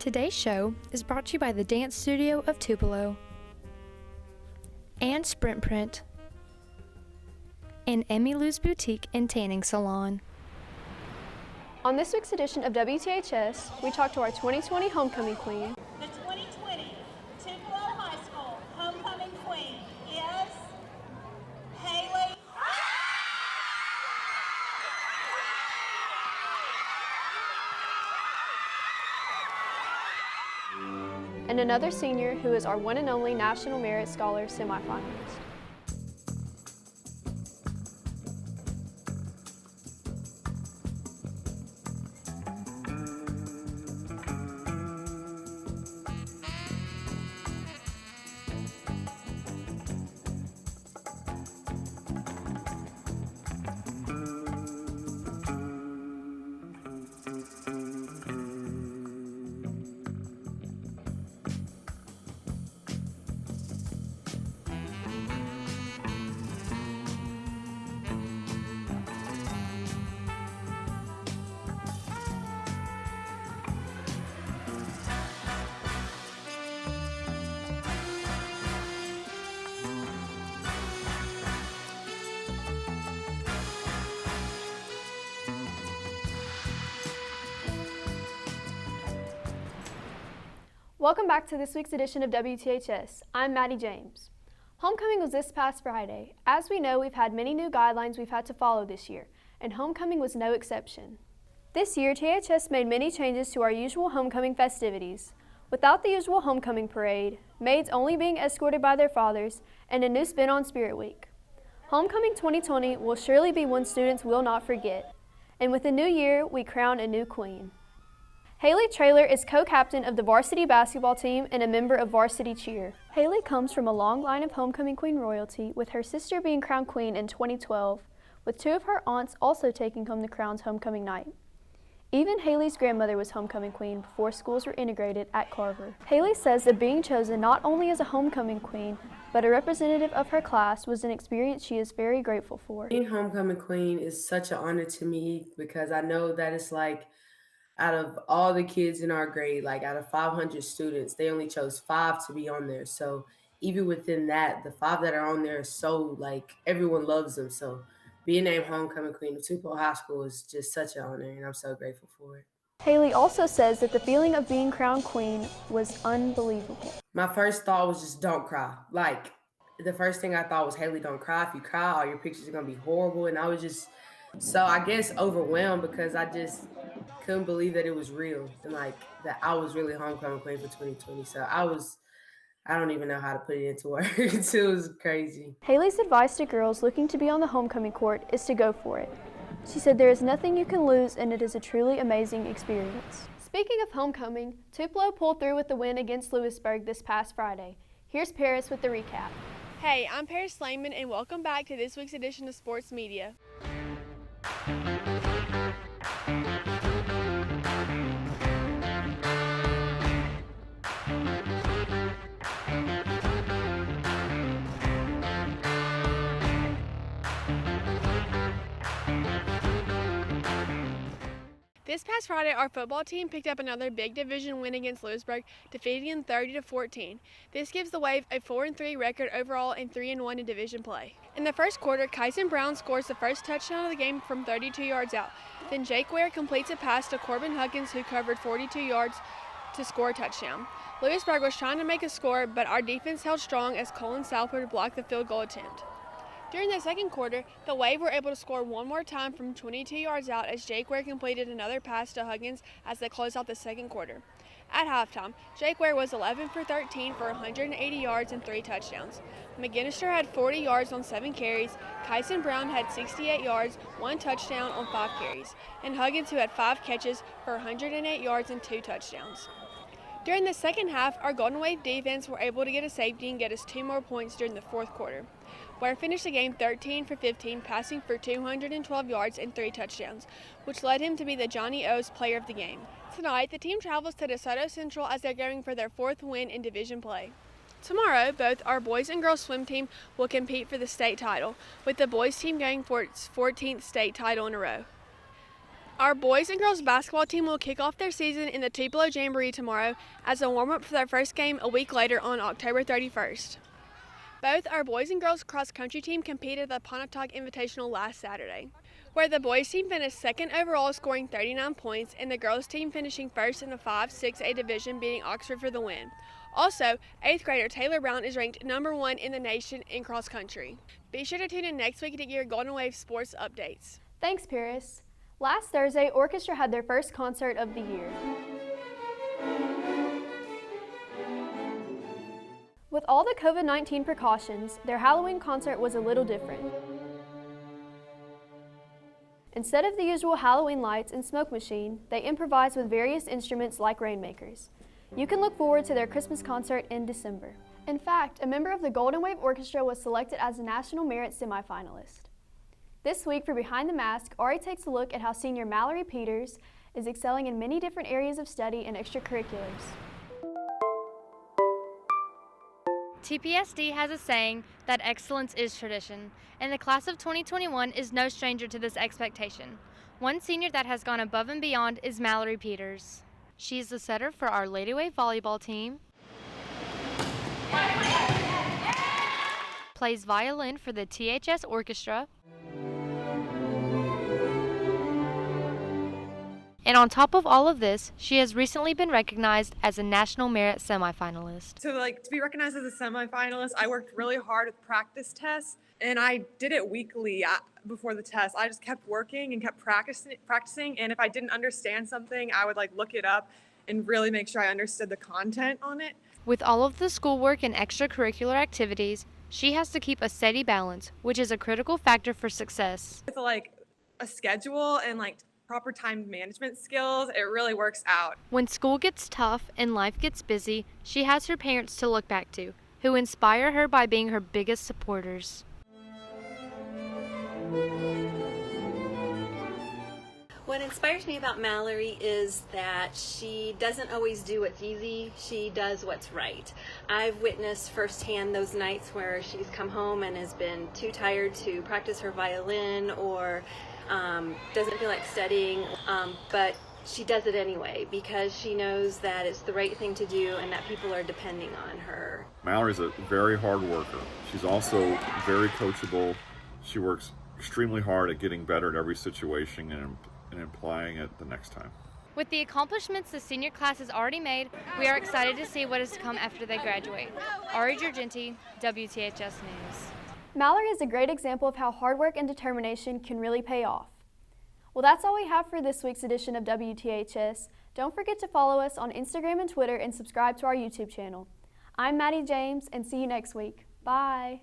Today's show is brought to you by the Dance Studio of Tupelo and Sprint Print and Emmy Lou's Boutique and Tanning Salon. On this week's edition of WTHS, we talk to our 2020 homecoming queen. The 2020 Tupelo High School homecoming queen is Halle. And another senior who is our one and only National Merit Scholar semifinalist. Welcome back to this week's edition of WTHS. I'm Maddie James. Homecoming was this past Friday. As we know, we've had many new guidelines we've had to follow this year, and homecoming was no exception. This year, THS made many changes to our usual homecoming festivities. Without the usual homecoming parade, maids only being escorted by their fathers, and a new spin on Spirit Week. Homecoming 2020 will surely be one students will not forget. And with the new year, we crown a new queen. Halle Traylor is co-captain of the varsity basketball team and a member of varsity cheer. Halle comes from a long line of homecoming queen royalty, with her sister being crowned queen in 2012, with two of her aunts also taking home the crown's homecoming night. Even Halle's grandmother was homecoming queen before schools were integrated at Carver. Halle says that being chosen not only as a homecoming queen, but a representative of her class was an experience she is very grateful for. Being homecoming queen is such an honor to me because I know that it's like, out of all the kids in our grade, like out of 500 students, they only chose 5 to be on there. So even within that, the 5 that are on there is so like everyone loves them. So being named homecoming queen of Tupelo High School is just such an honor, and I'm so grateful for it. Halle also says that the feeling of being crowned queen was unbelievable. My first thought was just don't cry. Like the first thing I thought was, Halle, don't cry. If you cry, all your pictures are gonna be horrible. And I was just so I guess overwhelmed because I just couldn't believe that it was real and like that I was really homecoming queen for 2020. So I don't even know how to put it into words. It was crazy. Halle's advice to girls looking to be on the homecoming court is to go for it. She said there is nothing you can lose and it is a truly amazing experience. Speaking of homecoming, Tupelo pulled through with the win against Lewisburg this past Friday. Here's Paris with the recap. Hey, I'm Paris Slayman and welcome back to this week's edition of Sports Media. This past Friday, our football team picked up another big division win against Lewisburg, defeating them 30-14. This gives the Wave a 4-3 record overall and 3-1 in division play. In the first quarter, Kyson Brown scores the first touchdown of the game from 32 yards out. Then Jake Ware completes a pass to Corbin Huckins, who covered 42 yards to score a touchdown. Lewisburg was trying to make a score, but our defense held strong as Colin Southwood blocked the field goal attempt. During the second quarter, the Wave were able to score one more time from 22 yards out as Jake Ware completed another pass to Huggins as they closed out the second quarter. At halftime, Jake Ware was 11 for 13 for 180 yards and 3 touchdowns. McGinnister had 40 yards on 7 carries, Kyson Brown had 68 yards, 1 touchdown on 5 carries, and Huggins, who had 5 catches for 108 yards and 2 touchdowns. During the second half, our Golden Wave defense were able to get a safety and get us 2 more points during the fourth quarter. Ware finished the game 13 for 15, passing for 212 yards and 3 touchdowns, which led him to be the Johnny O's player of the game. Tonight, the team travels to DeSoto Central as they're going for their 4th win in division play. Tomorrow, both our boys and girls swim team will compete for the state title, with the boys team going for its 14th state title in a row. Our boys and girls basketball team will kick off their season in the Tupelo Jamboree tomorrow as a warm-up for their first game a week later on October 31st. Both our boys and girls cross-country team competed at the Pontotoc Invitational last Saturday, where the boys team finished second overall scoring 39 points and the girls team finishing first in the 5-6A division beating Oxford for the win. Also, 8th grader Taylor Brown is ranked number 1 in the nation in cross-country. Be sure to tune in next week to get your Golden Wave sports updates. Thanks, Paris. Last Thursday, Orchestra had their first concert of the year. With all the COVID-19 precautions, their Halloween concert was a little different. Instead of the usual Halloween lights and smoke machine, they improvised with various instruments like rainmakers. You can look forward to their Christmas concert in December. In fact, a member of the Golden Wave Orchestra was selected as a National Merit semifinalist. This week for Behind the Mask, Ari takes a look at how senior Mallory Peters is excelling in many different areas of study and extracurriculars. TPSD has a saying that excellence is tradition, and the class of 2021 is no stranger to this expectation. One senior that has gone above and beyond is Mallory Peters. She is the setter for our Lady Wave volleyball team, plays violin for the WTHS Orchestra, and on top of all of this, she has recently been recognized as a National Merit semifinalist. So to be recognized as a semifinalist, I worked really hard with practice tests, and I did it weekly before the test. I just kept working and kept practicing, and if I didn't understand something, I would look it up and really make sure I understood the content on it. With all of the schoolwork and extracurricular activities, she has to keep a steady balance, which is a critical factor for success. With a schedule and proper time management skills, it really works out. When school gets tough and life gets busy, she has her parents to look back to, who inspire her by being her biggest supporters. What inspires me about Mallory is that she doesn't always do what's easy, she does what's right. I've witnessed firsthand those nights where she's come home and has been too tired to practice her violin or doesn't feel like studying, but she does it anyway because she knows that it's the right thing to do and that people are depending on her. Mallory's a very hard worker. She's also very coachable. She works extremely hard at getting better at every situation and applying it the next time. With the accomplishments the senior class has already made, we are excited to see what is to come after they graduate. Ari Giorgenti, WTHS News. Mallory is a great example of how hard work and determination can really pay off. Well, that's all we have for this week's edition of WTHS. Don't forget to follow us on Instagram and Twitter and subscribe to our YouTube channel. I'm Maddie James, and see you next week. Bye.